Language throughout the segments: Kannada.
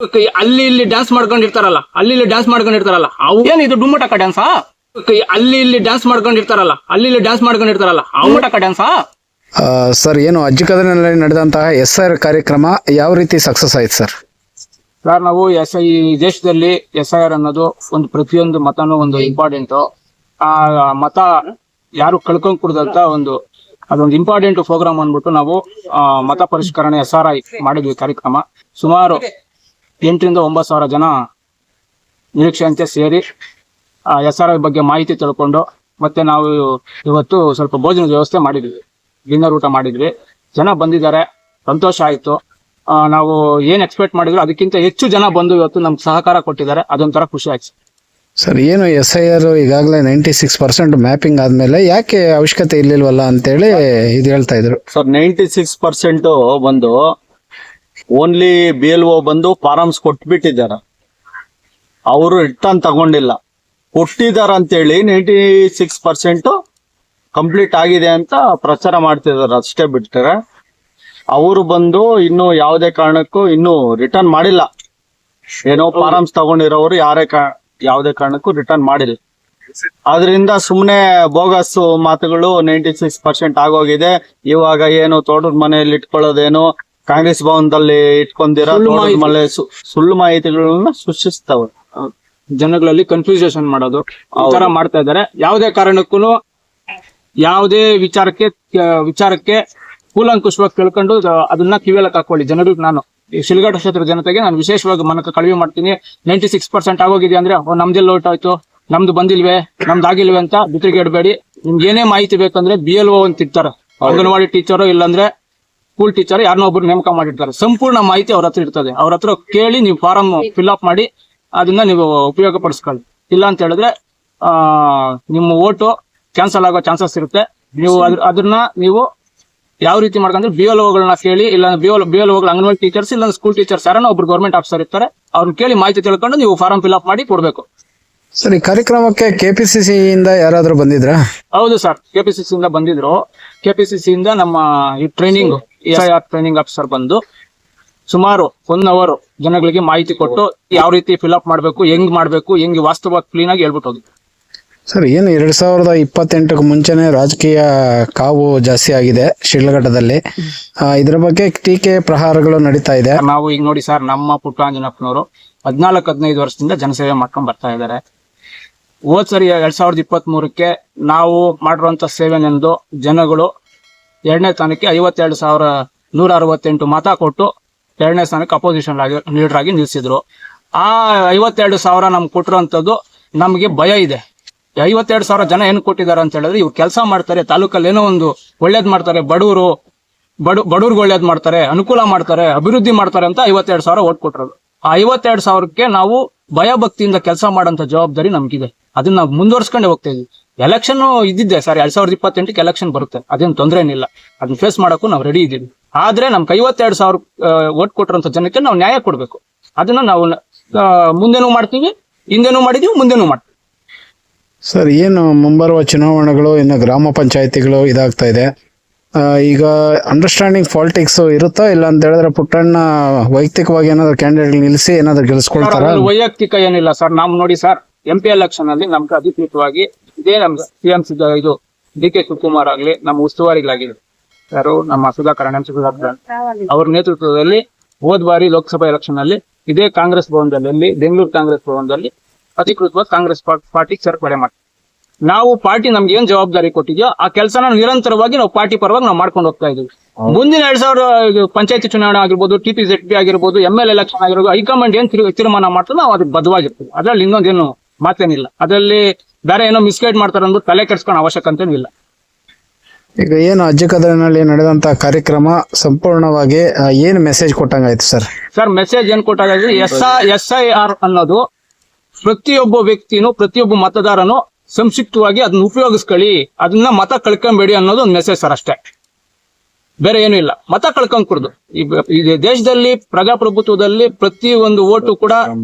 ಅಲ್ಲಿ ಇಲ್ಲಿ ಡ್ಯಾನ್ಸ್ ಮಾಡ್ಕೊಂಡಿರ್ತಾರಲ್ಲ ಅವು ಏನ್ ಇದು ಡುಮ್ಮಟಕ ಡ್ಯಾನ್ಸಾ? ಅಲ್ಲಿ ಇಲ್ಲಿ ಡ್ಯಾನ್ಸ್ ಮಾಡ್ಕೊಂಡಿರ್ತಾರಲ್ಲ ಅವು ಮಟಕ ಡ್ಯಾನ್ಸಾ? ಸರ್, ಏನು ಅಜ್ಜಿ ಕದರಿನಲ್ಲಿ ನಡೆದಂತಹ SIR ಕಾರ್ಯಕ್ರಮ ಯಾವ ರೀತಿ ಸಕ್ಸಸ್ ಆಯ್ತು ಸರ್? ಸರ್, ನಾವು ಈ ದೇಶದಲ್ಲಿ SIR ಅನ್ನೋದು ಒಂದು ಪ್ರತಿಯೊಂದು ಮತನೂ ಒಂದು ಇಂಪಾರ್ಟೆಂಟ್. ಆ ಮತ ಯಾರು ಕಳ್ಕೊಂಡ್ ಕುಡ್ದಂತ ಅದೊಂದು ಇಂಪಾರ್ಟೆಂಟ್ ಪ್ರೋಗ್ರಾಮ್ ಅಂದ್ಬಿಟ್ಟು ನಾವು ಮತ ಪರಿಷ್ಕರಣೆ SRI ಮಾಡಿದ್ವಿ ಕಾರ್ಯಕ್ರಮ. ಸುಮಾರು 8,000 ರಿಂದ 9,000 ಜನ ನಿರೀಕ್ಷೆಯಂತೆ ಸೇರಿ SRI ಬಗ್ಗೆ ಮಾಹಿತಿ ತಿಳ್ಕೊಂಡು ಮತ್ತೆ ನಾವು ಇವತ್ತು ಸ್ವಲ್ಪ ಭೋಜನದ ವ್ಯವಸ್ಥೆ ಮಾಡಿದ್ವಿ, ಡಿನ್ನರ್ ಊಟ ಮಾಡಿದ್ವಿ. ಜನ ಬಂದಿದ್ದಾರೆ, ಸಂತೋಷ ಆಯ್ತು. ನಾವು ಏನ್ ಎಕ್ಸ್ಪೆಕ್ಟ್ ಮಾಡಿದ್ರು ಅದಕ್ಕಿಂತ ಹೆಚ್ಚು ಜನ ಬಂದು ಇವತ್ತು ನಮ್ಗೆ ಸಹಕಾರ ಕೊಟ್ಟಿದ್ದಾರೆ. ಅದೊಂಥರ ಖುಷಿ ಆಯ್ತು ಸರ್. ಏನು SIR ಈಗಾಗಲೇ 96% ಮ್ಯಾಪಿಂಗ್ ಆದ್ಮೇಲೆ ಯಾಕೆ ಅವಶ್ಯಕತೆ ಇರ್ಲಿಲ್ವಲ್ಲ ಅಂತೇಳಿ ಇದು ಹೇಳ್ತಾ ಇದ್ರು ಸರ್. 96% ಬಂದು ಓನ್ಲಿ BLO ಬಂದು ಫಾರಮ್ಸ್ ಕೊಟ್ಬಿಟ್ಟಿದ್ದಾರೆ, ಅವರು ರಿಟರ್ನ್ ತಗೊಂಡಿಲ್ಲ. ಕೊಟ್ಟಿದ್ದಾರೆ ಅಂತೇಳಿ 96% ಕಂಪ್ಲೀಟ್ ಆಗಿದೆ ಅಂತ ಪ್ರಚಾರ ಮಾಡ್ತಿದ್ದಾರೆ ಅಷ್ಟೇ ಬಿಟ್ಟರೆ ಅವರು ಬಂದು ಇನ್ನು ಯಾವುದೇ ಕಾರಣಕ್ಕೂ ಇನ್ನು ರಿಟರ್ನ್ ಮಾಡಿಲ್ಲ. ಏನೋ ಫಾರಮ್ಸ್ ತಗೊಂಡಿರೋರು ಯಾವುದೇ ಕಾರಣಕ್ಕೂ ರಿಟರ್ನ್ ಮಾಡಿಲ್ಲ. ಆದ್ರಿಂದ ಸುಮ್ನೆ ಬೋಗಸ್ ಮಾತುಗಳು 96% ಆಗೋಗಿದೆ. ಇವಾಗ ಏನು ತೋಟದ ಮನೆಯಲ್ಲಿ ಇಟ್ಕೊಳ್ಳೋದೇನು, ಕಾಂಗ್ರೆಸ್ ಭವನದಲ್ಲಿ ಇಟ್ಕೊಂಡಿರೋ ಸುಳ್ಳು ಮಾಹಿತಿಗಳನ್ನ ಸೃಷ್ಟಿಸ್ತವೆ, ಜನಗಳಲ್ಲಿ ಕನ್ಫ್ಯೂಷನ್ ಮಾಡೋದು ಈ ತರ ಮಾಡ್ತಾ ಇದ್ದಾರೆ. ಯಾವುದೇ ಕಾರಣಕ್ಕೂ ಯಾವುದೇ ವಿಚಾರಕ್ಕೆ ಕೂಲಂಕುಷವಾಗಿ ತಿಳ್ಕೊಂಡು ಅದನ್ನ ಕಿವಿಯಲ್ಲಕ್ಕೆ ಹಾಕೊಳ್ಳಿ ಜನಗಳಿಗೆ. ನಾನು ಶಿಲ್ಘಟ್ಟ ಕ್ಷೇತ್ರದ ಜನತೆಗೆ ನಾನು ವಿಶೇಷವಾಗಿ ಮನಕ ಕಳವಿ ಮಾಡ್ತೀನಿ. 96% ಆಗೋಗಿದೆ ಅಂದ್ರೆ ನಮ್ದೆಲ್ಲ ಓಟ್ ಆಯ್ತು, ನಮ್ದು ಬಂದಿಲ್ವೇ, ನಮ್ದು ಆಗಿಲ್ವೇ ಅಂತ ಬಿತ್ತರಿಗೆ ಇಡಬೇಡಿ. ನಿಮ್ಗೆ ಏನೇ ಮಾಹಿತಿ ಬೇಕಂದ್ರೆ BLO ಅಂತ ಇರ್ತಾರೆ, ಅಂಗನವಾಡಿ ಟೀಚರು ಇಲ್ಲಾಂದ್ರೆ ಸ್ಕೂಲ್ ಟೀಚರ್ ಯಾರನ್ನೋ ಒಬ್ರು ನೇಮಕ ಮಾಡಿರ್ತಾರೆ. ಸಂಪೂರ್ಣ ಮಾಹಿತಿ ಅವ್ರ ಹತ್ರ ಇರ್ತದೆ. ಅವ್ರ ಹತ್ರ ಕೇಳಿ ನೀವು ಫಾರಂ ಫಿಲ್ ಅಪ್ ಮಾಡಿ ಅದನ್ನ ನೀವು ಉಪಯೋಗ ಪಡಿಸ್ಕೊಳ್ಳಿ. ಇಲ್ಲ ಅಂತ ಹೇಳಿದ್ರೆ ನಿಮ್ಮ ಓಟು ಕ್ಯಾನ್ಸಲ್ ಆಗೋ ಚಾನ್ಸಸ್ ಇರುತ್ತೆ. ನೀವು ಅದನ್ನ ನೀವು ಯಾವ ರೀತಿ ಮಾಡ್ಕೊಂಡ್ರೆ BLOಗಳನ್ನ ಕೇಳಿ, ಇಲ್ಲ BLOಗಳು ಅಂಗನವಾಡಿ ಟೀಚರ್ಸ್ ಇಲ್ಲ ಸ್ಕೂಲ್ ಟೀಚರ್ಸ್ ಯಾರನ್ನ ಒಬ್ರು ಗೌರ್ಮೆಂಟ್ ಆಫೀಸರ್ ಇರ್ತಾರೆ, ಅವ್ರನ್ನ ಕೇಳಿ ಮಾಹಿತಿ ತಿಳ್ಕೊಂಡು ನೀವು ಫಾರಂ ಫಿಲ್ ಅಪ್ ಮಾಡಿ ಕೊಡ್ಬೇಕು. ಸರ್, ಈ ಕಾರ್ಯಕ್ರಮಕ್ಕೆ KPCC ಇಂದ ಯಾರಾದ್ರೂ ಬಂದಿದ್ರಾ? ಹೌದು ಸರ್, KPCC ಇಂದ ಬಂದಿದ್ರು. KPCC ಇಂದ ನಮ್ಮ ಈ ಟ್ರೈನಿಂಗ್ SIR ಟ್ರೈನಿಂಗ್ ಆಫೀಸರ್ ಬಂದು ಸುಮಾರು 1 hour ಜನಗಳಿಗೆ ಮಾಹಿತಿ ಕೊಟ್ಟು ಯಾವ ರೀತಿ ಫಿಲ್ ಅಪ್ ಮಾಡ್ಬೇಕು, ಹೆಂಗ್ ವಾಸ್ತವವಾಗಿ ಕ್ಲೀನ್ ಆಗಿ ಹೇಳ್ಬಿಟ್ಟು ಹೋಗಿ. ಸರ್, ಏನು 2028ಕ್ಕೆ ಮುಂಚೆನೆ ರಾಜಕೀಯ ಕಾವು ಜಾಸ್ತಿ ಆಗಿದೆ ಶಿಡ್ಲಘಟ್ಟದಲ್ಲಿ. ಇದ್ರ ಬಗ್ಗೆ ಟೀಕೆ ಪ್ರಹಾರಗಳು ನಡೀತಾ ಇದೆ. ನಾವು ಈಗ ನೋಡಿ ಸರ್, ನಮ್ಮ ಪುಟ್ಟಂಜನಪ್ಪನವರು 14-15 ವರ್ಷದಿಂದ ಜನಸೇವೆ ಮಾಡ್ಕೊಂಡ್ ಬರ್ತಾ ಇದ್ದಾರೆ. ಹೋದ್ ಸರಿ 2023ಕ್ಕೆ ನಾವು ಮಾಡಿರುವಂತ ಸೇವೆನೆಂದು ಜನಗಳು 2ನೇ ಸ್ಥಾನಕ್ಕೆ 52,168 ಮತ ಕೊಟ್ಟು 2ನೇ ಸ್ಥಾನಕ್ಕೆ ಅಪೋಸಿಷನ್ ಲೀಡರ್ ಆಗಿ ನಿಲ್ಸಿದ್ರು. ಆ 52,000 ನಮ್ಗೆ ಕೊಟ್ಟಿರೋಂಥದ್ದು ನಮ್ಗೆ ಭಯ ಇದೆ. 52,000 ಜನ ಏನು ಕೊಟ್ಟಿದ್ದಾರೆ ಅಂತ ಹೇಳಿದ್ರೆ ಇವ್ರು ಕೆಲಸ ಮಾಡ್ತಾರೆ, ತಾಲೂಕಲ್ಲಿ ಏನೋ ಒಂದು ಒಳ್ಳೇದ್ ಮಾಡ್ತಾರೆ, ಬಡವ್ರಿಗೆ ಒಳ್ಳೇದ್ ಮಾಡ್ತಾರೆ, ಅನುಕೂಲ ಮಾಡ್ತಾರೆ, ಅಭಿವೃದ್ಧಿ ಮಾಡ್ತಾರೆ ಅಂತ 52,000 ಓಟ್ ಕೊಟ್ಟಿರೋದು. ಆ 52,000ಕ್ಕೆ ನಾವು ಭಯ ಭಕ್ತಿಯಿಂದ ಕೆಲಸ ಮಾಡೋಂಥ ಜವಾಬ್ದಾರಿ ನಮ್ಗಿದೆ. ಅದನ್ನ ನಾವು ಮುಂದುವರ್ಸ್ಕೊಂಡೆ ಹೋಗ್ತಾ ಇದೀವಿ. ಎಲೆಕ್ಷನ್ ಇದ್ದಿದ್ದೆ ಸರ್, 2028ಕ್ಕೆ ಎಲೆಕ್ಷನ್ ಬರುತ್ತೆ, ಅದೇನು ತೊಂದರೆ ಏನಿಲ್ಲ. ಅದನ್ನ ಫೇಸ್ ಮಾಡಕ್ಕೂ ನಾವು ರೆಡಿ ಇದೀವಿ. ಆದ್ರೆ ನಮ್ಗೆ 52,000 ಓಟ್ ಕೊಟ್ಟಿರೋಂಥ ಜನಕ್ಕೆ ನಾವು ನ್ಯಾಯ ಕೊಡ್ಬೇಕು. ಅದನ್ನ ನಾವು ಮುಂದೆನೂ ಮಾಡ್ತೀವಿ, ಹಿಂದೆನೂ ಮಾಡಿದೀವಿ, ಮುಂದೆನೂ ಮಾಡ್ತೀವಿ. ಸರ್, ಏನು ಮುಂಬರುವ ಚುನಾವಣೆಗಳು, ಇನ್ನು ಗ್ರಾಮ ಪಂಚಾಯತಿಗಳು ಇದಾಗ್ತಾ ಇದೆ. ಈಗ ಅಂಡರ್ಸ್ಟ್ಯಾಂಡಿಂಗ್ ಪಾಲಿಟಿಕ್ಸ್ ಇರುತ್ತಾ, ಇಲ್ಲ ಅಂತ ಹೇಳಿದ್ರೆ ಪುಟ್ಟಣ್ಣ ವೈಯಕ್ತಿಕವಾಗಿ ಏನಾದ್ರು ಕ್ಯಾಂಡಿಡೇಟ್ ನಿಲ್ಲಿಸಿ ಏನಾದ್ರು ಗೆಲ್ಸ್ಕೊಳ್ತಾರ? ವೈಯಕ್ತಿಕ ಏನಿಲ್ಲ ಸರ್. ನಾವು ನೋಡಿ ಸರ್, MP ಎಲೆಕ್ಷನ್ ಅಲ್ಲಿ ನಮ್ಗೆ ಅಧಿಕೃತವಾಗಿ ಇದೇ ನಮ್ಗೆ CM ಇದು DK ಶಿವಕುಮಾರ್ ಆಗ್ಲಿ, ನಮ್ಮ ಉಸ್ತುವಾರಿಗಳಾಗಿದ್ರು ಯಾರು ನಮ್ಮ ಸುಧಾಕರ್ ಅವ್ರ ನೇತೃತ್ವದಲ್ಲಿ ಹೋದ್ ಬಾರಿ ಲೋಕಸಭಾ ಎಲೆಕ್ಷನ್ ಅಲ್ಲಿ ಇದೇ ಕಾಂಗ್ರೆಸ್ ಭವನದಲ್ಲಿ, ಬೆಂಗಳೂರು ಕಾಂಗ್ರೆಸ್ ಭವನದಲ್ಲಿ ಅಧಿಕೃತವಾಗಿ ಕಾಂಗ್ರೆಸ್ ಪಾರ್ಟಿಗೆ ಸೇರ್ಪಡೆ ಮಾಡ್ತೀವಿ. ನಾವು ಪಾರ್ಟಿ ನಮ್ಗೆ ಏನ್ ಜವಾಬ್ದಾರಿ ಕೊಟ್ಟಿದ್ಯೋ ಆ ಕೆಲಸನ ನಿರಂತರವಾಗಿ ನಾವು ಪಾರ್ಟಿ ಪರವಾಗಿ ನಾವು ಮಾಡ್ಕೊಂಡು ಹೋಗ್ತಾ ಇದೀವಿ. ಮುಂದಿನ 2000 ಪಂಚಾಯತಿ ಚುನಾವಣೆ ಆಗಿರ್ಬೋದು, TPZB ಆಗಿರ್ಬೋದು, ML ಎಲೆಕ್ಷನ್ ಆಗಿರ್ಬೋದು, ಹೈಕಮಾಂಡ್ ಏನ್ ತೀರ್ಮಾನ ಮಾಡ್ತದೆ ನಾವು ಅದಕ್ಕೆ ಬದ್ಧವಾಗಿರ್ತೀವಿ. ಅದ್ರಲ್ಲಿ ಇನ್ನೊಂದೇನು ಮಾತೇನಿಲ್ಲ. ಅದರಲ್ಲಿ ಬೇರೆ ಏನೋ ಮಿಸ್ಗೈಡ್ ಮಾಡ್ತಾರೆ ಅಂದ್ಬಿಟ್ಟು ತಲೆ ಕೆಡ್ಸ್ಕೊಳ್ಳೋ ಅವಶ್ಯಕತೆ ಇಲ್ಲ. ಈಗ ಏನು ಅಜ್ಜಿ ಕದರಿನಲ್ಲಿ ನಡೆದಂತ ಕಾರ್ಯಕ್ರಮ ಸಂಪೂರ್ಣವಾಗಿ ಏನ್ ಮೆಸೇಜ್ ಕೊಟ್ಟಂಗಾಯ್ತು ಸರ್? ಸರ್, ಮೆಸೇಜ್ ಏನ್ ಕೊಟ್ಟಾಗ SIR ಅನ್ನೋದು ಪ್ರತಿಯೊಬ್ಬ ವ್ಯಕ್ತಿನೂ, ಪ್ರತಿಯೊಬ್ಬ ಮತದಾರನು ಸಂಕ್ಷಿಪ್ತವಾಗಿ ಅದನ್ನ ಉಪಯೋಗಿಸ್ಕೊಳ್ಳಿ, ಅದನ್ನ ಮತ ಕಳ್ಕೊಂಬೇಡಿ ಅನ್ನೋದು ಒಂದು ಮೆಸೇಜ್ ಸರ್, ಅಷ್ಟೇ, ಬೇರೆ ಏನು ಇಲ್ಲ. ಮತ ಕಳ್ಕೊಂಡ್ಕೂಡ್ದು. ಈ ದೇಶದಲ್ಲಿ ಪ್ರಜಾಪ್ರಭುತ್ವದಲ್ಲಿ ಪ್ರತಿ ಒಂದು ಓಟು ಕೂಡ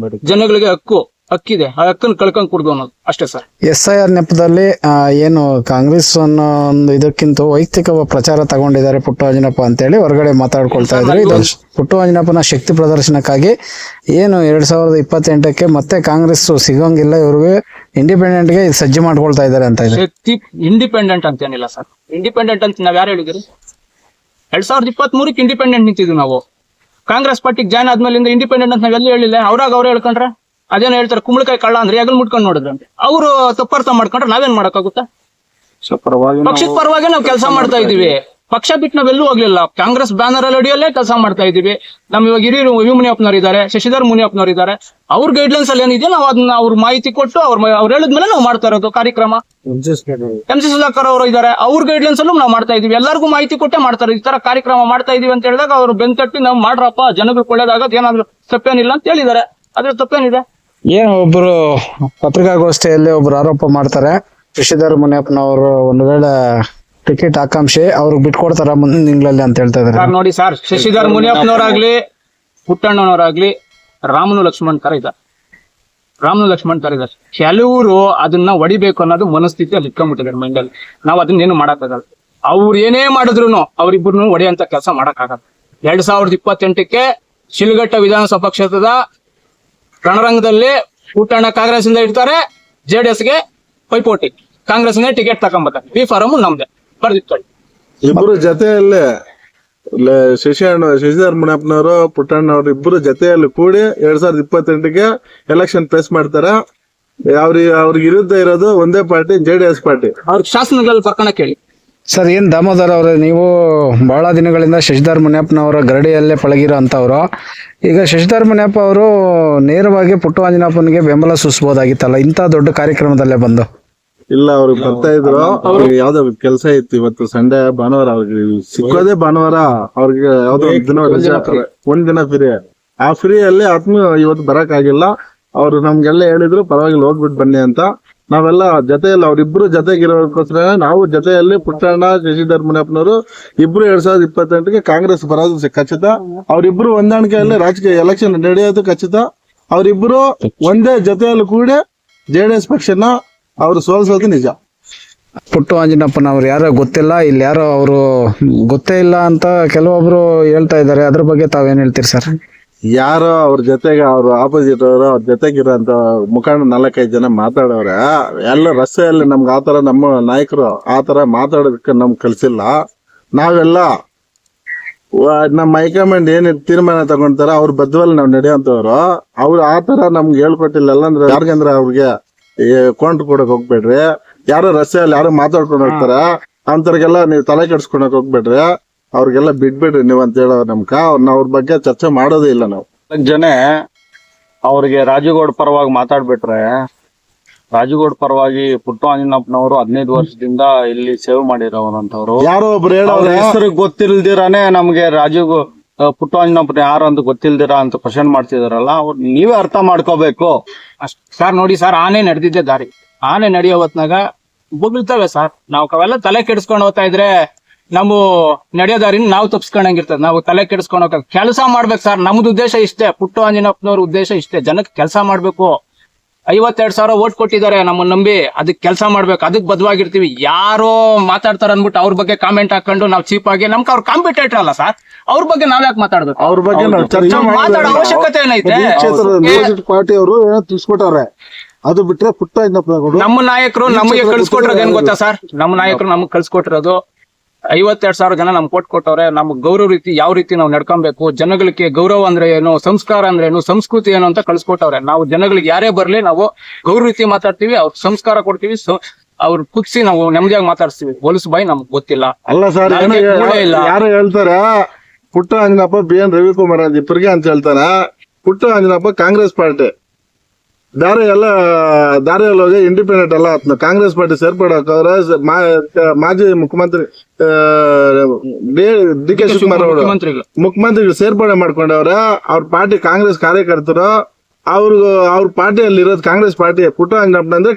ಜನಗಳಿಗೆ ಹಕ್ಕು. ಹಕ್ಕಿದೆ, ಆ ಹಕ್ಕನ್ನು ಕಳ್ಕೊಂಡ್ ಕುಡ್ದು ಅನ್ನೋದು ಅಷ್ಟೇ ಸರ್. SIR ನೆಪದಲ್ಲಿ ಏನು ಕಾಂಗ್ರೆಸ್ ಅನ್ನೋ ಒಂದು ಇದಕ್ಕಿಂತ ವೈಯಕ್ತಿಕ ಪ್ರಚಾರ ತಗೊಂಡಿದ್ದಾರೆ ಪುಟ್ಟರಾಜನಪ್ಪ ಅಂತೇಳಿ ಹೊರಗಡೆ ಮಾತಾಡ್ಕೊಳ್ತಾ ಇದ್ದಾರೆ. ಇದು ಪುಟ್ಟರಾಜನಪ್ಪನ ಶಕ್ತಿ ಪ್ರದರ್ಶನಕ್ಕಾಗಿ ಏನು 2028ಕ್ಕೆ ಮತ್ತೆ ಕಾಂಗ್ರೆಸ್ ಸಿಗೋಂಗಿಲ್ಲ, ಇವ್ರಿಗೆ ಇಂಡಿಪೆಂಡೆಂಟ್ಗೆ ಸಜ್ಜು ಮಾಡ್ಕೊಳ್ತಾ ಇದ್ದಾರೆ ಅಂತ ಇದೆ. ಶಕ್ತಿ ಇಂಡಿಪೆಂಡೆಂಟ್ ಅಂತ ಏನಿಲ್ಲ ಸರ್. ಇಂಡಿಪೆಂಡೆಂಟ್ ಅಂತ ನಾವ್ ಯಾರು ಹೇಳಿದ್ರಿ? 2023ಕ್ಕೆ ಇಂಡಿಪೆಂಡೆಂಟ್ ನಿಂತಿದ್ವಿ ನಾವು. ಕಾಂಗ್ರೆಸ್ ಪಾರ್ಟಿಗೆ ಜಾಯ್ನ್ ಆದ್ಮೇಲಿಂದ ಇಂಡಿಪೆಂಡೆಂಟ್ ಅಂತ ನಾವೆಲ್ಲ ಹೇಳಿಲ್ಲ. ಅವ್ರೇ ಹೇಳ್ಕೊಂಡ್ರೆ ಅದೇನೋ ಹೇಳ್ತಾರೆ, ಕುಂಬಳಕಾಯಿ ಕಳ್ಳ ಅಂದ್ರೆ ಹೆಗಲ್ ಮುಟ್ಕೊಂಡು ನೋಡಿದ್ರಂತೆ. ಅವರು ತಪ್ಪರ್ಥ ಮಾಡ್ಕೊಂಡ್ರೆ ನಾವೇನ್ ಮಾಡಕ್ಕಾಗುತ್ತಾ? ಪಕ್ಷದ ಪರವಾಗಿ ನಾವು ಕೆಲಸ ಮಾಡ್ತಾ ಇದೀವಿ. ಪಕ್ಷ ಬಿಟ್ಟು ನಾವೆಲ್ಲೂ ಹೋಗ್ಲಿಲ್ಲ. ಕಾಂಗ್ರೆಸ್ ಬ್ಯಾನರ್ ಅಲ್ಲಿ ಅಡಿಯಲ್ಲೇ ಕೆಲಸ ಮಾಡ್ತಾ ಇದೀವಿ. ನಮ್ ಇವಾಗ ಹಿರಿಯರು ವಿ ಮುನಿಯಪ್ಪನವ್ರು ಇದ್ದಾರೆ, ಶಶಿಧರ್ ಮುನಿಯಪ್ಪನವ್ರು ಇದ್ದಾರೆ. ಅವ್ರ ಗೈಡ್ಲೈನ್ಸ್ ಅಲ್ಲಿ ಏನಿದೆ ನಾವು ಅದನ್ನ ಅವ್ರ ಮಾಹಿತಿ ಕೊಟ್ಟು ಅವ್ರು ಹೇಳಿದ್ಮೇಲೆ ನಾವು ಮಾಡ್ತಾ ಇರೋದು ಕಾರ್ಯಕ್ರಮ. MC ಸುಧಾಕರ್ ಅವರು ಇದ್ದಾರೆ, ಅವ್ರ ಗೈಡ್ಲೈನ್ಸ್ ಅಲ್ಲೂ ನಾವು ಮಾಡ್ತಾ ಇದೀವಿ. ಎಲ್ಲರಿಗೂ ಮಾಹಿತಿ ಕೊಟ್ಟೆ ಮಾಡ್ತಾರೆ. ಈ ತರ ಕಾರ್ಯಕ್ರಮ ಮಾಡ್ತಾ ಇದೀವಿ ಅಂತ ಹೇಳಿದಾಗ ಅವ್ರು ಬೆಂತಟ್ಟಿ ನಾವು ಮಾಡ್ರಪ್ಪ, ಜನಗಳಿಗೆ ಒಳ್ಳೇದಾಗತ್ತೆ, ಏನಾದ್ರು ತಪ್ಪೇನಿಲ್ಲ ಅಂತ ಹೇಳಿದ್ದಾರೆ. ಅದ್ರ ತಪ್ಪೇನಿದೆ? ಏನು ಒಬ್ರು ಪತ್ರಿಕಾಗೋಷ್ಠಿಯಲ್ಲಿ ಒಬ್ರು ಆರೋಪ ಮಾಡ್ತಾರೆ, ಶಶಿಧರ್ ಮುನಿಯಪ್ಪನವರು ಒಂದು ವೇಳೆ ಟಿಕೆಟ್ ಆಕಾಂಕ್ಷಿ ಅವ್ರಿಗೆ ಬಿಟ್ಕೊಡ್ತಾರ ಮುಂದಿನ ತಿಂಗಳಲ್ಲಿ ಅಂತ ಹೇಳ್ತಾ ಇದಾರೆ. ಸರ್ ನೋಡಿ ಸರ್, ಶಶಿಧರ್ ಮುನಿಯಪ್ಪನವರಾಗ್ಲಿ ಪುಟ್ಟಣ್ಣನವರಾಗ್ಲಿ ರಾಮನು ಲಕ್ಷ್ಮಣ್ ತರ ಇದ್ದಾರೆ. ಕೆಲವರು ಅದನ್ನ ಹೊಡಿಬೇಕು ಅನ್ನೋದು ಮನಸ್ಥಿತಿಯಲ್ಲಿ ಇಟ್ಕೊಂಡ್ಬಿಟ್ಟಿದ್ದಾರೆ ಮೈಂಡಲ್ಲಿ. ನಾವು ಅದನ್ನೇನು ಮಾಡಕ್ಕಾಗಲ್ಲ. ಅವ್ರು ಏನೇ ಮಾಡಿದ್ರು ಅವ್ರಿಬ್ರು ಹೊಡೆಯಂತ ಕೆಲಸ ಮಾಡಕ್ಕಾಗಲ್ಲ. 2028ಕ್ಕೆ ಶಿಲ್ಘಟ್ಟ ವಿಧಾನಸಭಾ ಕ್ಷೇತ್ರದ ರಣರಂಗದಲ್ಲಿ ಪುಟ್ಟಣ್ಣ ಕಾಂಗ್ರೆಸ್ ಇಂದ ಇಡ್ತಾರೆ, JDS ಗೆ ಪೈಪೋಟಿ. ಕಾಂಗ್ರೆಸ್ನೇ ಟಿಕೆಟ್ ತಗೊಂಬರ್ತಾರೆ. ಬಿ ಫಾರಂ ನಮ್ದೆ ಬರ್ದಿತ್ತು. ಇಬ್ರು ಜೊತೆಯಲ್ಲೇ ಶಶಿಧರ್ ಮುನಿಯಪ್ಪನವರು ಪುಟ್ಟಣ್ಣವ್ರು ಇಬ್ರು ಜೊತೆಯಲ್ಲಿ ಕೂಡಿ 2028ಕ್ಕೆ ಎಲೆಕ್ಷನ್ ಫೇಸ್ ಮಾಡ್ತಾರೆ. ಅವ್ರಿಗೆ ವಿರುದ್ಧ ಇರೋದು ಒಂದೇ ಪಾರ್ಟಿ, JDS ಪಾರ್ಟಿ. ಅವ್ರ ಶಾಸನಗಳಲ್ಲಿ ಬರ್ಕಣ ಕೇಳಿ. ಸರ್, ಏನ್ ದಾಮೋದರ್ ಅವರೇ, ನೀವು ಬಹಳ ದಿನಗಳಿಂದ ಶಶಿಧರ್ ಮುನಿಯಪ್ಪನವರ ಗರಡಿಯಲ್ಲೇ ಪಳಗಿರೋ ಅಂತವ್ರು. ಈಗ ಶಶಿಧರ್ ಮುನಿಯಪ್ಪ ಅವರು ನೇರವಾಗಿ ಪುಟ್ಟರಾಜನಪ್ಪನಿಗೆ ಬೆಂಬಲ ಸೂಚಿಸಬಹುದಾಗಿತ್ತಲ್ಲ ಇಂಥ ದೊಡ್ಡ ಕಾರ್ಯಕ್ರಮದಲ್ಲೇ ಬಂದು? ಇಲ್ಲ, ಅವ್ರಿಗೆ ಬರ್ತಾ ಇದ್ರು. ಅವ್ರಿಗೆ ಯಾವ್ದೋ ಕೆಲಸ ಇತ್ತು. ಇವತ್ತು ಸಂಡೇ, ಭಾನುವಾರ ಅವ್ರಿಗೆ ಸಿಕ್ಕೋದೇ ಭಾನುವಾರ. ಅವ್ರಿಗೆ ಯಾವ್ದೋ ಒಂದಿನ ಫ್ರೀ. ಆ ಫ್ರೀ ಅಲ್ಲಿ ಇವತ್ತು ಬರಕ್ ಆಗಿಲ್ಲ. ಅವ್ರು ನಮ್ಗೆಲ್ಲ ಹೇಳಿದ್ರು ಪರವಾಗಿಲ್ಲ ಹೋಗ್ಬಿಟ್ಟು ಬನ್ನಿ ಅಂತ. ನಾವೆಲ್ಲ ಜೊತೆಯಲ್ಲಿ ಅವ್ರಿಬ್ರು ಜೊತೆಗಿರೋದಕ್ಕೋಸ್ಕರ ನಾವು ಜೊತೆಯಲ್ಲಿ ಪುಟ್ಟಣ್ಣ, ಶಶಿಧರ್ ಮುನಿಯಪ್ಪನವರು ಇಬ್ರು 2028ಕ್ಕೆ ಕಾಂಗ್ರೆಸ್ ಬರೋದು ಖಚಿತ. ಅವ್ರಿಬ್ರು ಹೊಂದಾಣಿಕೆಯಲ್ಲಿ ರಾಜಕೀಯ ಎಲೆಕ್ಷನ್ ನಡೆಯೋದು ಖಚಿತ. ಅವ್ರಿಬ್ರು ಒಂದೇ ಜೊತೆಯಲ್ಲಿ ಕೂಡಿ JDS ಪಕ್ಷನ ಅವ್ರು ಸೋಲ್ಸೋದು ನಿಜ. ಪುಟ್ಟರಾಜನಪ್ಪನವ್ರು ಯಾರೋ ಗೊತ್ತಿಲ್ಲ, ಇಲ್ಲಿ ಯಾರೋ ಅವರು ಗೊತ್ತೇ ಇಲ್ಲ ಅಂತ ಕೆಲವೊಬ್ರು ಹೇಳ್ತಾ ಇದ್ದಾರೆ. ಅದ್ರ ಬಗ್ಗೆ ತಾವೇನ್ ಹೇಳ್ತೀರಿ ಸರ್? ಯಾರೋ ಅವ್ರ ಜೊತೆಗೆ ಅವ್ರ ಆಪೋಸಿಟ್ ಅವರು ಅವ್ರ ಜೊತೆಗಿರೋಂತ ಮುಖಂಡ 4-5 ಜನ ಮಾತಾಡೋರೆ. ಎಲ್ಲ ರಸ್ತೆಯಲ್ಲಿ ನಮ್ಗೆ ಆತರ ನಮ್ಮ ನಾಯಕರು ಆತರ ಮಾತಾಡೋದಕ್ಕೆ ನಮ್ಗೆ ಕಲ್ಸಿಲ್ಲ. ನಾವೆಲ್ಲ ನಮ್ಮ ಹೈಕಮಾಂಡ್ ಏನ್ ತೀರ್ಮಾನ ತಗೊಂತಾರ ಅವ್ರ ಬದ್ಧವಲ್ಲಿ ನಾವ್ ನಡೆಯೋಂತವ್ರು. ಅವ್ರು ಆತರ ನಮ್ಗೆ ಹೇಳ್ಕೊಟ್ಟಿಲ್ಲ. ಅಲ್ಲಂದ್ರೆ ಯಾರಿಗಂದ್ರೆ ಅವ್ರಿಗೆ ಕೊಂಡ್ರು ಕೊಡಕ್ ಹೋಗ್ಬೇಡ್ರಿ. ಯಾರೋ ರಸ್ತೆಯಲ್ಲಿ ಯಾರೋ ಮಾತಾಡ್ಕೊಂಡು ಹೋಗ್ತಾರ, ಅಂತವ್ರಿಗೆಲ್ಲ ನೀವು ತಲೆ ಕೆಡ್ಸ್ಕೊಳಕ್ ಹೋಗ್ಬೇಡ್ರಿ. ಅವ್ರಿಗೆಲ್ಲ ಬಿಡ್ಬೇಡ್ರಿ ನೀವು ಅಂತ ಹೇಳೋ ನಮ್ಕ. ಅವ್ರ ಬಗ್ಗೆ ಚರ್ಚೆ ಮಾಡೋದೇ ಇಲ್ಲ ನಾವು. ಜನ ಅವ್ರಿಗೆ ರಾಜುಗೌಡ ಪರವಾಗಿ ಮಾತಾಡ್ಬಿಟ್ರೆ, ರಾಜುಗೌಡ ಪರವಾಗಿ ಪುಟ್ಟರಾಜನಪ್ಪನವರು 15 ವರ್ಷದಿಂದ ಇಲ್ಲಿ ಸೇವೆ ಮಾಡಿರೋರಂತವ್ರು. ಯಾರೋ ಒಬ್ರು ಹೇಳೋರು ಹೆಸರು ಗೊತ್ತಿಲ್ದಿರಾನೆ ನಮ್ಗೆ ಪುಟ್ಟರಾಜನಪ್ಪನ ಯಾರು ಅಂತ ಗೊತ್ತಿಲ್ದಿರಾ ಅಂತ ಕ್ವಶನ್ ಮಾಡ್ತಿದಾರಲ್ಲ, ಅವ್ರು ನೀವೇ ಅರ್ಥ ಮಾಡ್ಕೋಬೇಕು. ಸರ್ ನೋಡಿ ಸರ್, ಆನೆ ನಡೆದಿದ್ದೆ ದಾರಿ. ಆನೆ ನಡೆಯೋ ಹೊತ್ನಾಗ ಬೊಗಳ್ತವೆ ಸರ್. ನಾವು ಅವೆಲ್ಲ ತಲೆ ಕೆಡಿಸ್ಕೊಂಡು ಹೋಗ್ತಾ ಇದ್ರೆ ನಾವು ನಡೆಯೋ ದಾರಿನ ನಾವು ತಪ್ಸ್ಕೊಂಡಂಗಿರ್ತದೆ. ನಾವು ತಲೆ ಕೆಡಿಸ್ಕೊಂಡು ಹೋಗ ಕೆಲಸ ಮಾಡ್ಬೇಕು ಸರ್. ನಮ್ದು ಉದ್ದೇಶ ಇಷ್ಟೇ, ಪುಟ್ಟರಾಜನಪ್ಪನವ್ರ ಉದ್ದೇಶ ಇಷ್ಟೇ, ಜನಕ್ಕೆ ಕೆಲಸ ಮಾಡ್ಬೇಕು. 52,000 ಓಟ್ ಕೊಟ್ಟಿದ್ದಾರೆ ನಮ್ಮನ್ನ ನಂಬಿ. ಅದಕ್ಕೆ ಕೆಲಸ ಮಾಡ್ಬೇಕು, ಅದಕ್ಕೆ ಬದ್ಧವಾಗಿರ್ತೀವಿ. ಯಾರೋ ಮಾತಾಡ್ತಾರ ಅನ್ಬಿಟ್ಟು ಅವ್ರ ಬಗ್ಗೆ ಕಾಮೆಂಟ್ ಹಾಕೊಂಡು ನಾವು ಚೀಪ್ ಆಗಿ ನಮ್ಗೆ ಅವ್ರ ಕಾಂಪಿಟೇಟರ್ ಅಲ್ಲ ಸರ್. ಅವ್ರ ಬಗ್ಗೆ ನಾವ್ ಯಾಕೆ ಮಾತಾಡ್ಬೇಕು? ಅವ್ರ ಬಗ್ಗೆ ನಾವು ಚರ್ಚೆ ಮಾತಾಡೋ ಅವಶ್ಯಕತೆ ಏನೈತೆ? ಪಾರ್ಟಿ ಅವರು ತಿಳಿಸ್ಕೊಟ್ಟಾರೆ. ಅದು ಬಿಟ್ರೆ ಪುಟ್ಟರಾಜನಪ್ಪ ನಮ್ಮ ನಾಯಕರು ನಮಗೆ ಕಳ್ಸಿಕೊಟ್ಟಿರೋದು ಏನ್ ಗೊತ್ತಾ ಸರ್? ನಮ್ಮ ನಾಯಕರು ನಮಗ್ ಕಳ್ಸಿಕೊಟ್ಟಿರೋದು 52,000 ಜನ ನಮ್ಗೆ ಕೊಟ್ಟವ್ರೆ. ನಮ್ಗೆ ಗೌರವ ರೀತಿ ಯಾವ ರೀತಿ ನಾವು ನಡ್ಕೊಬೇಕು, ಜನಗಳಿಗೆ ಗೌರವ ಅಂದ್ರೆ ಏನು, ಸಂಸ್ಕಾರ ಅಂದ್ರೆ ಏನು, ಸಂಸ್ಕೃತಿ ಏನು ಅಂತ ಕಳ್ಸಿಕೊಟ್ಟವ್ರೆ. ನಾವು ಜನಗಳಿಗೆ ಯಾರೇ ಬರ್ಲಿ ನಾವು ಗೌರವ ರೀತಿ ಮಾತಾಡ್ತೀವಿ, ಅವ್ರ ಸಂಸ್ಕಾರ ಕೊಡ್ತೀವಿ, ಅವ್ರ ಕುಗ್ಸಿ ನಾವು ನೆಮ್ಮದಿಯಾಗಿ ಮಾತಾಡ್ತೀವಿ. ಹೊಲಸು ಬಾಯಿ ನಮ್ಗೆ ಗೊತ್ತಿಲ್ಲ. ಅಲ್ಲ ಸರ್, ಯಾರು ಹೇಳ್ತಾರೆ ಪುಟ್ಟರಾಜನಪ್ಪ BN ರವಿಕುಮಾರ್ ಅಂತ ಇಬ್ಬರಿಗೆ ಅಂತ ಹೇಳ್ತಾನೆ. ಪುಟ್ಟರಾಜನಪ್ಪ ಕಾಂಗ್ರೆಸ್ ಪಾರ್ಟಿ ದಾರಿಯಲ್ಲಿ ಹೋಗಿ ಇಂಡಿಪೆಂಡೆಂಟ್ ಅಲ್ಲ, ಕಾಂಗ್ರೆಸ್ ಪಾರ್ಟಿ ಸೇರ್ಪಡೋಕವ್ರೆ. ಮಾಜಿ ಮುಖ್ಯಮಂತ್ರಿ DK ಶಿವಕುಮಾರ್ ಅವರು ಮುಖ್ಯಮಂತ್ರಿಗಳು ಸೇರ್ಪಡೆ ಮಾಡ್ಕೊಂಡವ್ರೆ. ಅವ್ರ ಪಾರ್ಟಿ ಕಾಂಗ್ರೆಸ್ ಕಾರ್ಯಕರ್ತರು. ಅವ್ರ ಪಾರ್ಟಿಯಲ್ಲಿ ಇರೋದು ಕಾಂಗ್ರೆಸ್ ಪಾರ್ಟಿ. ಪುಟ್ಟರಾಜನಪ್ಪ ಅಂದ್ರೆ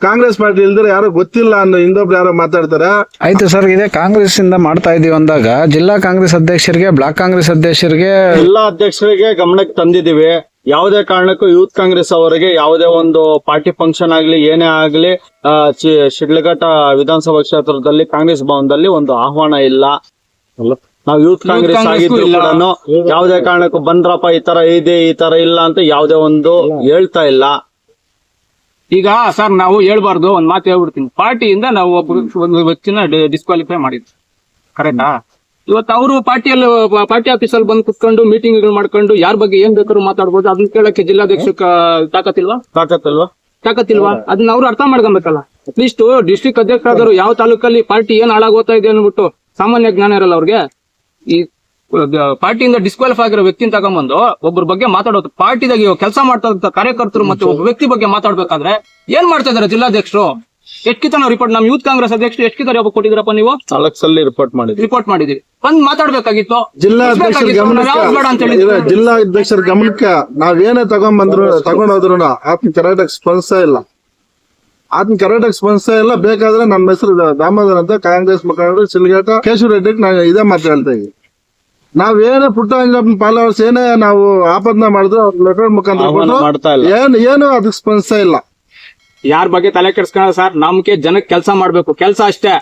ಕಾಂಗ್ರೆಸ್ ಪಾರ್ಟಿ ಇಲ್ದ್ರೆ ಯಾರೋ ಗೊತ್ತಿಲ್ಲ ಅನ್ನೋ ಇನ್ನೊಬ್ರು ಯಾರೋ ಮಾತಾಡ್ತಾರೆ. ಆಯ್ತು ಸರ್, ಇದೇ ಕಾಂಗ್ರೆಸ್ ಇಂದ ಮಾಡ್ತಾ ಇದೀವಿ ಅಂದಾಗ ಜಿಲ್ಲಾ ಕಾಂಗ್ರೆಸ್ ಅಧ್ಯಕ್ಷರಿಗೆ, ಬ್ಲಾಕ್ ಕಾಂಗ್ರೆಸ್ ಅಧ್ಯಕ್ಷರಿಗೆ, ಎಲ್ಲಾ ಅಧ್ಯಕ್ಷರಿಗೆ ಗಮನಕ್ಕೆ ತಂದಿದೀವಿ. ಯಾವುದೇ ಕಾರಣಕ್ಕೂ ಯೂತ್ ಕಾಂಗ್ರೆಸ್ ಅವರಿಗೆ ಯಾವುದೇ ಒಂದು ಪಾರ್ಟಿ ಫಂಕ್ಷನ್ ಆಗ್ಲಿ ಏನೇ ಆಗ್ಲಿ ಶಿಡ್ಲಘಟ್ಟ ವಿಧಾನಸಭಾ ಕ್ಷೇತ್ರದಲ್ಲಿ ಕಾಂಗ್ರೆಸ್ ಭವನದಲ್ಲಿ ಒಂದು ಆಹ್ವಾನ ಇಲ್ಲ. ನಾವು ಯೂತ್ ಕಾಂಗ್ರೆಸ್ ಆಗಿದ್ರು ಕೂಡ ಯಾವುದೇ ಕಾರಣಕ್ಕೂ ಬಂದ್ರಪ್ಪ ಈ ತರ ಇದೆ ಈ ತರ ಇಲ್ಲ ಅಂತ ಯಾವುದೇ ಒಂದು ಹೇಳ್ತಾ ಇಲ್ಲ. ಈಗ ಸರ್ ನಾವು ಹೇಳ್ಬಾರ್ದು, ಒಂದ್ ಮಾತು ಹೇಳ್ಬಿಡ್ತೀನಿ. ಪಾರ್ಟಿಯಿಂದ ನಾವು ಒಂದು ವ್ಯಕ್ತಿನ ಡಿಸ್ಕ್ವಾಲಿಫೈ ಮಾಡಿದ್ವಿ, ಕರೆಕ್ಟಾ? ಇವತ್ತು ಅವರು ಪಾರ್ಟಿ ಆಫೀಸಲ್ಲಿ ಬಂದು ಕುತ್ಕೊಂಡು ಮೀಟಿಂಗ್ ಮಾಡ್ಕೊಂಡು ಯಾರ ಬಗ್ಗೆ ಏನ್ ಬೇಕಾದ್ರೂ ಮಾತಾಡ್ಬೋದು. ಅದನ್ನ ಕೇಳಕ್ಕೆ ಜಿಲ್ಲಾಧ್ಯಕ್ಷ ತಾಕತ್ತಿಲ್ವಾ? ಅದನ್ನ ಅವ್ರು ಅರ್ಥ ಮಾಡ್ಕೊಬೇಕಲ್ಲ. ಅಟ್ಲೀಸ್ಟ್ ಡಿಸ್ಟ್ರಿಕ್ಟ್ ಅಧ್ಯಕ್ಷರಾದರು ಯಾವ ತಾಲೂಕಲ್ಲಿ ಪಾರ್ಟಿ ಏನ್ ಹಾಳಾಗೋತಾ ಇದೆ ಅಂದ್ಬಿಟ್ಟು ಸಾಮಾನ್ಯ ಜ್ಞಾನ ಇರಲ್ಲ ಅವ್ರಿಗೆ. ಈ ಪಾರ್ಟಿಯಿಂದ ಡಿಸ್ಕ್ವಾಲಿಫೈ ಆಗಿರೋ ವ್ಯಕ್ತಿನ ತಗೊಂಡ್ಬಂದು ಒಬ್ಬರ ಬಗ್ಗೆ ಮಾತಾಡೋದು, ಪಾರ್ಟಿದಾಗ ಕೆಲಸ ಮಾಡ್ತಾ ಇದ್ದ ಕಾರ್ಯಕರ್ತರು ಮತ್ತೆ ಒಬ್ಬ ವ್ಯಕ್ತಿ ಬಗ್ಗೆ ಮಾತಾಡ್ಬೇಕಾದ್ರೆ ಏನ್ ಮಾಡ್ತಾ ಇದಾರೆ ಜಿಲ್ಲಾಧ್ಯಕ್ಷರು? ಎಷ್ಟ್ ನಾವು ರಿಪೋರ್ಟ್, ನಮ್ ಯೂತ್ ಕಾಂಗ್ರೆಸ್ ಅಧ್ಯಕ್ಷರು ಎಷ್ಟು ಯಾವಾಗ ಕೊಟ್ಟಿದ್ರಪ್ಪ ನೀವು? 4 ಸಲ ರಿಪೋರ್ಟ್ ಮಾಡಿದ್ವಿ. ಬಂದ್ ಮಾತಾಡ್ಬೇಕಾಗಿತ್ತು. ಜಿಲ್ಲಾಧ್ಯಕ್ಷರ ಗಮನಕ್ಕೆ ನಾವೇನೇ ತಗೊಂಡೋದ್ರು ಆತನ ಕರೆಕ್ಟಾಗಿ ಸ್ಪಂದಿಸ್ತಾ ಇಲ್ಲ. ಬೇಕಾದ್ರೆ ನಮ್ಮ ಹೆಸರು ದಾಮೋದರ್ ಅಂತ ಕಾಂಗ್ರೆಸ್ ಮುಖಂಡರು ಶಿಲ್ಘಟ್ಟ ಕೇಶವ ರೆಡ್ಡಿಗೆ ನಾವು ಇದೇ ಮಾತು ಹೇಳ್ತಾ ಇದ್ದೀವಿ. ನಾವೇನೇ ಪುಟ್ಟರಂಗಪ್ಪ ಫಾಲೋವರ್ಸ್ ಏನೇ ನಾವು ಆಪತ್ನ ಮಾಡಿದ್ರು ಅವ್ರ ಲೆಟರ್ ಮುಖಾಂತರ ಏನು ಅದಕ್ಕೆ ಸ್ಪಂದಿಸ್ತಾ ಇಲ್ಲ. ಯಾರ ಬಗ್ಗೆ ತಲೆ ಕೆಡ್ಸ್ಕೊಳ್ಳ ಸರ್, ನಮ್ಗೆ ಜನಕ್ಕೆ ಕೆಲಸ ಮಾಡ್ಬೇಕು, ಕೆಲಸ ಅಷ್ಟೇ.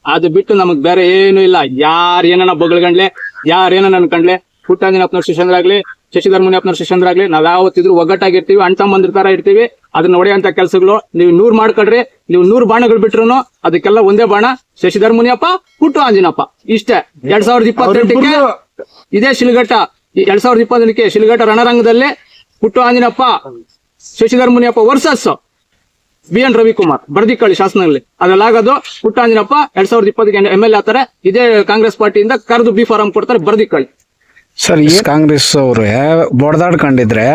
ಅದು ಬಿಟ್ಟು ನಮಗ್ ಬೇರೆ ಏನು ಇಲ್ಲ. ಯಾರ್ ಏನ ಬೊಗಳ್ಗಂಡ್ಲೆ, ಯಾರ್ ಏನ ಅನ್ಕಂಡ್ಲೆ, ಪುಟ್ಟಂಜನಪ್ಪನವ್ರ ಶಿಷ್ಯಂದ್ರಾಗ್ಲಿ, ಶಶಿಧರ್ ಮುನಿಯಪ್ಪನವ್ರ ಶಿಷ್ಯಂದ್ರಾಗ್ಲಿ, ನಾವ್ ಯಾವತ್ತಿದ್ರು ಒಗ್ಗಟ್ಟಾಗಿರ್ತೀವಿ, ಅಣ್ಣ ತಮ್ಮಂದಿರ ತರ ಇರ್ತೀವಿ. ಅದನ್ನ ಹೊಡೆಯಂತ ಕೆಲಸಗಳು ನೀವು 100 ಮಾಡ್ಕೊಳ್ರಿ. ನೀವು 100 ಬಾಣಗಳು ಬಿಟ್ರು ಅದಕ್ಕೆಲ್ಲ ಒಂದೇ ಬಾಣ, ಶಶಿಧರ್ ಮುನಿಯಪ್ಪ, ಪುಟ್ಟು ಆಂಜನಪ್ಪ. ಇಷ್ಟೇ. 2028ಕ್ಕೆ ಇದೇ ಶಿಲ್ಘಟ್ಟ, 2028ಕ್ಕೆ ಶಿಲ್ಘಟ್ಟ ರಣರಂಗದಲ್ಲಿ ಪುಟ್ಟು ಆಂಜನಪ್ಪ, ಶಶಿಧರ್ ಮುನಿಯಪ್ಪ ವರ್ಸಸ್ BN ರವಿಕುಮಾರ್ ಬರ್ದಿಕ್ಕಳಿ ಶಾಸನದಲ್ಲಿ. ಅದೆಲ್ಲಾಗೋದು ಪುಟ್ಟಾಂಜನಪ್ಪ 2020ಕ್ಕೆ MLA ಆಗ್ತಾರೆ. ಇದೇ ಕಾಂಗ್ರೆಸ್ ಪಾರ್ಟಿಯಿಂದ ಕರೆದು ಬಿ ಫಾರಂ ಕೊಡ್ತಾರೆ, ಬರ್ದಿಕ್ಕಳಿ. ಸರ್, ಈ ಕಾಂಗ್ರೆಸ್ ಅವರು ಬೊಡ್ದಾಡ್ಕೊಂಡಿದ್ರೆ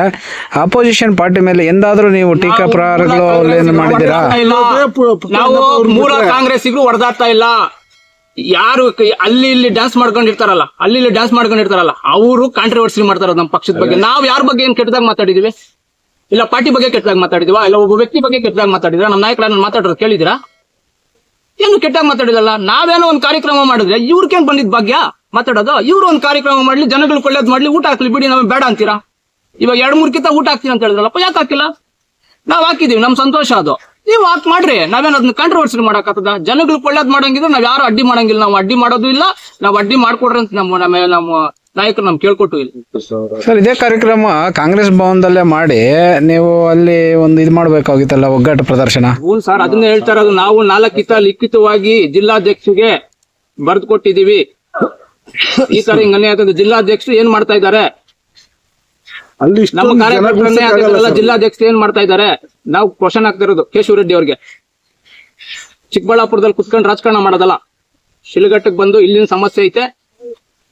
ಅಪೋಸಿಷನ್ ಪಾರ್ಟಿ ಮೇಲೆ ಎಂದಾದ್ರೂ ನೀವು ಟೀಕಾ ಪ್ರಹಾರಗಳು ಮಾಡಿದ್ದೀರಾ? ನಾವು ಮೂಲ ಕಾಂಗ್ರೆಸ್ಸಿಗೂ ಹೊಡೆದಾಡ್ತಾ ಇಲ್ಲ. ಯಾರು ಅಲ್ಲಿ ಇಲ್ಲಿ ಡ್ಯಾನ್ಸ್ ಮಾಡ್ಕೊಂಡಿರ್ತಾರಲ್ಲ, ಅವರು ಕಾಂಟ್ರವರ್ಸಿ ಮಾಡ್ತಾರ ನಮ್ಮ ಪಕ್ಷದ ಬಗ್ಗೆ. ನಾವ್ ಯಾರ ಬಗ್ಗೆ ಏನ್ ಕೆಟ್ಟದಾಗ ಮಾತಾಡಿದೀವಿ? ಇಲ್ಲ ಪಾರ್ಟಿ ಬಗ್ಗೆ ಕೆಟ್ಟದಾಗ ಮಾತಾಡಿದೀವಾ? ಇಲ್ಲ ಒಬ್ಬ ವ್ಯಕ್ತಿ ಬಗ್ಗೆ ಕೆಟ್ಟದಾಗ ಮಾತಾಡಿದ್ರ? ನಮ್ಮ ನಾಯಕರನ್ನ ಮಾತಾಡೋದು ಕೇಳಿದಿರಾ? ಏನು ಕೆಟ್ಟದಾಗ ಮಾತಾಡಿದಲ್ಲ. ನಾವೇನೋ ಒಂದು ಕಾರ್ಯಕ್ರಮ ಮಾಡಿದ್ರೆ ಇವ್ರಿಗೇನ್ ಬಂದಿದ್ ಭಾಗ್ಯ ಮಾತಾಡೋದು? ಇವ್ರು ಒಂದು ಕಾರ್ಯಕ್ರಮ ಮಾಡ್ಲಿ, ಜನಗಳು ಒಳ್ಳೇದ್ ಮಾಡ್ಲಿ, ಊಟ ಹಾಕ್ಲಿ ಬಿಡಿ, ನಾವ್ ಬೇಡ ಅಂತೀರಾ? ಇವಾಗ 2-3 ಕಿತ್ತ ಊಟ ಹಾಕ್ತೀನಿ ಅಂತ ಹೇಳಿದ್ರಲ್ಲಪ್ಪ, ಯಾಕೆ ಹಾಕಿಲ್ಲ? ನಾವ್ ಹಾಕಿದೀವಿ, ನಮ್ ಸಂತೋಷ ಅದು. ನೀವು ಹಾಕ್ ಮಾಡ್ರಿ, ನಾವೇನ್ ಅದನ್ನ ಕಾಂಟ್ರವರ್ಸಿ ಮಾಡಕತ್ತದ? ಜನಗಳು ಒಳ್ಳೇದ್ ಮಾಡಂಗಿದ್ರೆ ನಾವ್ ಯಾರು ಅಡ್ಡಿ ಮಾಡಂಗಿಲ್ಲ. ನಾವು ಅಡ್ಡಿ ಮಾಡೋದು ಇಲ್ಲ, ನಾವ್ ಅಡ್ಡಿ ಮಾಡ್ಕೊಡ್ರಿ ಅಂತ ನಮ್ಮ ನಾಯಕರು ನಮ್ ಕೇಳ್ಕೊಟ್ಟು ಇಲ್ಲ. ಸರ್, ಇದೇ ಕಾರ್ಯಕ್ರಮ ಕಾಂಗ್ರೆಸ್ ಭವನದಲ್ಲೇ ಮಾಡಿ ನೀವು ಅಲ್ಲಿ ಒಂದು ಇದು ಮಾಡ್ಬೇಕಾಗಿತ್ತಲ್ಲ, ಒಗ್ಗಟ್ಟು ಪ್ರದರ್ಶನ. ಹ್ಞೂ ಸರ್, ಅದನ್ನ ಹೇಳ್ತಾ ಇರೋದು. ನಾವು 4 ಕಿತ್ತ ಲಿಖಿತವಾಗಿ ಜಿಲ್ಲಾಧ್ಯಕ್ಷರಿಗೆ ಬರೆದು ಕೊಟ್ಟಿದೀವಿ. ಈ ತರ ಹಿಂಗ್ ಅನ್ಯಾಯ ಆಯ್ತಂದ್ರೆ ಜಿಲ್ಲಾಧ್ಯಕ್ಷರು ಏನ್ ಮಾಡ್ತಾ ಇದ್ದಾರೆ? ಅಲ್ಲಿ ನಮ್ಮ ಕಾರ್ಯಕರ್ತರಲ್ಲ, ಜಿಲ್ಲಾಧ್ಯಕ್ಷರು ಏನ್ ಮಾಡ್ತಾ ಇದ್ದಾರೆ? ನಾವು ಕ್ವಶನ್ ಆಗ್ತಾ ಇರೋದು ಕೇಶವ ರೆಡ್ಡಿ ಅವ್ರಿಗೆ. ಚಿಕ್ಕಬಳ್ಳಾಪುರದಲ್ಲಿ ಕುತ್ಕೊಂಡು ರಾಜಕಾರಣ ಮಾಡೋದಲ್ಲ, ಶಿಲ್ಘಟ್ಟಕ್ಕೆ ಬಂದು ಇಲ್ಲಿನ ಸಮಸ್ಯೆ ಐತೆ,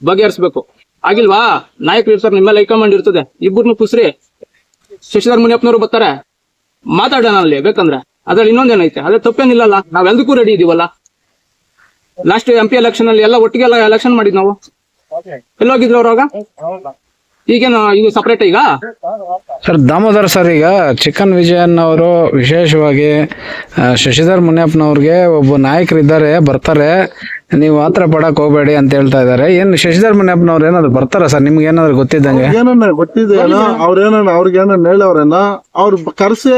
ಬಗೆಹರಿಸಬೇಕು. ಆಗಿಲ್ವಾ? ನಾಯಕರು ಇರ್ತಾರೆ, ನಿಮ್ಮೆಲ್ಲ ಹೈಕಮಾಂಡ್ ಇರ್ತದೆ. ಇಬ್ಬರನ್ನು ಕುಸ್ರಿ, ಶಶಿಧರ್ ಮುನಿಯಪ್ಪನವರು ಬರ್ತಾರೆ, ಮಾತಾಡೋಣ ಅಲ್ಲಿ ಬೇಕಂದ್ರೆ. ಅದ್ರಲ್ಲಿ ಇನ್ನೊಂದೇನೈತೆ, ಅದೇ ತಪ್ಪೇನಿಲ್ಲಲ್ಲ. ನಾವೆಲ್ಲದಕ್ಕೂ ರೆಡಿ ಇದೀವಲ್ಲ. ಲಾಸ್ಟ್ MP ಎಲೆಕ್ಷನ್ ಅಲ್ಲಿ ಎಲ್ಲ ಒಟ್ಟಿಗೆ ಎಲೆಕ್ಷನ್ ಮಾಡಿದ್ ನಾವು. ಎಲ್ಲೋಗಿದ್ರು ಅವ್ರಾಗ? ಈಗೇನು ಇದು ಸಪರೇಟ್ ಈಗ? ಸರ್, ದಾಮೋದರ್ ಸರ್, ಈಗ ಚಿಕನ್ ವಿಜಯನ್ ಅವರು ವಿಶೇಷವಾಗಿ ಶಶಿಧರ್ ಮುನಿಯಪ್ಪನವ್ರಿಗೆ ಒಬ್ಬ ನಾಯಕರಿದ್ದಾರೆ, ಬರ್ತಾರೆ, ನೀವು ಆತರ ಪಡಕ್ ಹೋಗ್ಬೇಡಿ ಅಂತ ಹೇಳ್ತಾ ಇದಾರೆ. ಏನ್ ಶಶಿಧರ್ ಮುನಿಯಪ್ಪನವ್ರು ಏನಾದ್ರು ಬರ್ತಾರ ಸರ್? ನಿಮ್ಗೆ ಏನಾದ್ರು ಗೊತ್ತಿದ್ದಂಗೆ? ಏನನ್ನ ಗೊತ್ತಿದೆಯೇನೋ, ಅವ್ರೇನ ಅವ್ರಿಗೇನ ಹೇಳವ್ರೇನ, ಅವ್ರು ಕರ್ಸಿ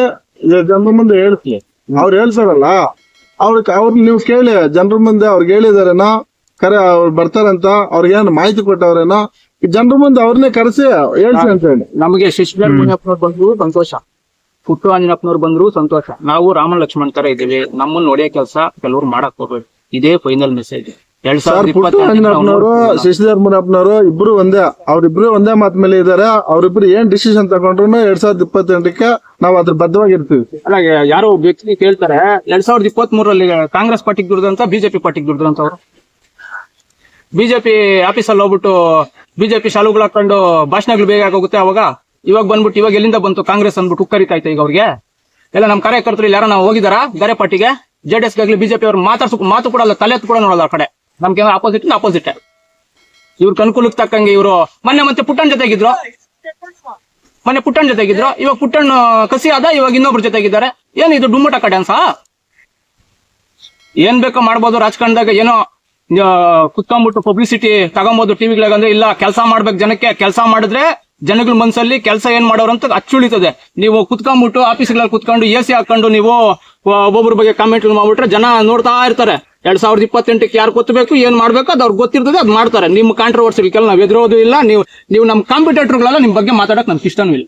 ಜನರ ಮುಂದೆ ಹೇಳ್ತಿ. ಅವ್ರು ಹೇಳ್ತಾರಲ್ಲ, ಅವ್ರ ನೀವು ಕೇಳಿ ಜನರ ಮುಂದೆ ಅವ್ರಿಗೆ ಹೇಳಿದಾರೇನೋ, ಅವ್ರು ಬರ್ತಾರಂತ ಅವ್ರಿಗೇನು ಮಾಹಿತಿ ಕೊಟ್ಟವ್ರೇನೋ, ಜನರ ಮುಂದೆ ಅವ್ರನ್ನೇ ಕರೆಸಿ ಹೇಳ್ಸಿ ಅಂತ ಹೇಳಿ. ನಮಗೆ ಶಶಿಧರ್ ಮುನಿಯಪ್ಪನವ್ರು ಬಂದ್ರು ಸಂತೋಷ, ಪುಟ್ಟು ಆಂಜನಪ್ಪನವ್ರು ಬಂದ್ರು ಸಂತೋಷ. ನಾವು ರಾಮ ಲಕ್ಷ್ಮಣ್ ತರ ಇದೀವಿ. ನಮ್ಮನ್ನ ಹೊಡೆಯೋ ಕೆಲಸ ಕೆಲವ್ರು ಮಾಡಕ್ ಹೋಗ್ಬೇಕು. ಇದೇ ಫೈನಲ್ ಮೆಸೇಜ್. 2020 ಶಶಿಧರ್ ಮುನಿಯಪ್ಪನವರು ಇಬ್ರು ಒಂದೇ, ಅವ್ರಿಬ್ರು ಒಂದೇ ಮಾತ್ ಮೇಲೆ ಇದಾರೆ. ಅವ್ರಿಬ್ರು ಏನ್ ಡಿಸಿಷನ್ ತಗೊಂಡ್ರು 2028ಕ್ಕೆ ನಾವು ಅದ್ರ ಬದ್ಧವಾಗಿರ್ತೀವಿ. ಅಲ್ಲ, ಯಾರೋ ವ್ಯಕ್ತಿ ಕೇಳ್ತಾರೆ 2023ರಲ್ಲಿ ಕಾಂಗ್ರೆಸ್ ಪಾರ್ಟಿಗೆ ದುಡ್ದಂತ BJP ಪಾರ್ಟಿಗೆ ದುಡ್ದಂತ. ಅವರು BJP ಆಫೀಸಲ್ಲಿ ಹೋಗ್ಬಿಟ್ಟು BJP ಶಾಲುಗಳು ಹಾಕೊಂಡು ಭಾಷಣಗಳು ಬೇಗ ಆಗೋಗುತ್ತೆ. ಅವಾಗ ಇವಾಗ ಬಂದ್ಬಿಟ್ಟು ಇವಾಗ ಎಲ್ಲಿಂದ ಬಂತು ಕಾಂಗ್ರೆಸ್ ಅಂದ್ಬಿಟ್ಟು ಉಕ್ಕರಿತಾಯ್ತು ಈಗ ಅವ್ರಿಗೆ. ಎಲ್ಲ ನಮ್ಮ ಕಾರ್ಯಕರ್ತರು ಇಲ್ಲಿ ಯಾರ ನಾವು ಹೋಗಿದಾರ ಬೇರೆ ಪಾರ್ಟಿಗೆ, JDS ಗಾಗ್ಲಿ BJP ಅವ್ರು ಮಾತು ಕೊಡಲ್ಲ, ತಲೆ ಎತ್ತು ಕೂಡ ನೋಡಲ್ಲ. ಆ ಕಡೆ ನಮ್ಗೆ ಆಪೋಸಿಟ್. ಇವ್ರ ಅನುಕೂಲಕ್ಕೆ ತಕ್ಕಂಗೆ ಇವರು ಮತ್ತೆ ಪುಟ್ಟಣ್ಣ ಜೊತೆಗಿದ್ರು. ಇವಾಗ ಪುಟ್ಟಣ್ಣ ಕಸಿ ಆದ, ಇವಾಗ ಇನ್ನೊಬ್ರ ಜೊತೆಗಿದ್ದಾರೆ. ಏನು ಇದು ಡುಮ್ಮಟ ಡ್ಯಾನ್ಸಾ? ಏನ್ ಬೇಕೋ ಮಾಡ್ಬೋದು ರಾಜಕಾರಣದಾಗ. ಏನೋ ಕುತ್ಕೊಂಡ್ಬಿಟ್ಟು ಪಬ್ಲಿಸಿಟಿ ತಗೊಂಬೋದು ಟಿವಿಗಳಾಗಂದ್ರೆ. ಇಲ್ಲ, ಕೆಲಸ ಮಾಡ್ಬೇಕು, ಜನಕ್ಕೆ ಕೆಲಸ ಮಾಡಿದ್ರೆ ಜನಗಳ ಮನಸ್ಸಲ್ಲಿ ಕೆಲಸ ಏನ್ ಮಾಡೋರು ಅಂತ ಅಚ್ಚುಳಿತದೆ. ನೀವು ಕುತ್ಕೊಂಡ್ಬಿಟ್ಟು ಆಫೀಸ್ಗಳಲ್ಲಿ ಕುತ್ಕೊಂಡು AC ಹಾಕೊಂಡು ನೀವು ಒಬ್ಬೊಬ್ರ ಬಗ್ಗೆ ಕಾಮೆಂಟ್ ಮಾಡ್ಬಿಟ್ರೆ ಜನ ನೋಡ್ತಾ ಇರ್ತಾರೆ. 2028ಕ್ಕೆ ಯಾರು ಗೊತ್ತಬೇಕು ಏನ್ ಮಾಡ್ಬೇಕು ಅದು ಅವ್ರಿಗೆ ಗೊತ್ತಿರ್ತದೆ, ಅದ್ ಮಾಡ್ತಾರೆ. ನಿಮ್ಮ ಕಾಂಟ್ರವರ್ಸಿಗೆಲ್ಲ ನಾವ್ ಎದುರೋದು ಇಲ್ಲ. ನೀವು ನಮ್ಮ ಕಾಂಪಿಟೇಟರ್ಗಳೆಲ್ಲ ನಿಮ್ ಬಗ್ಗೆ ಮಾತಾಡಕ್ ನಮ್ಗೆ ಇಷ್ಟನೂ ಇಲ್ಲ.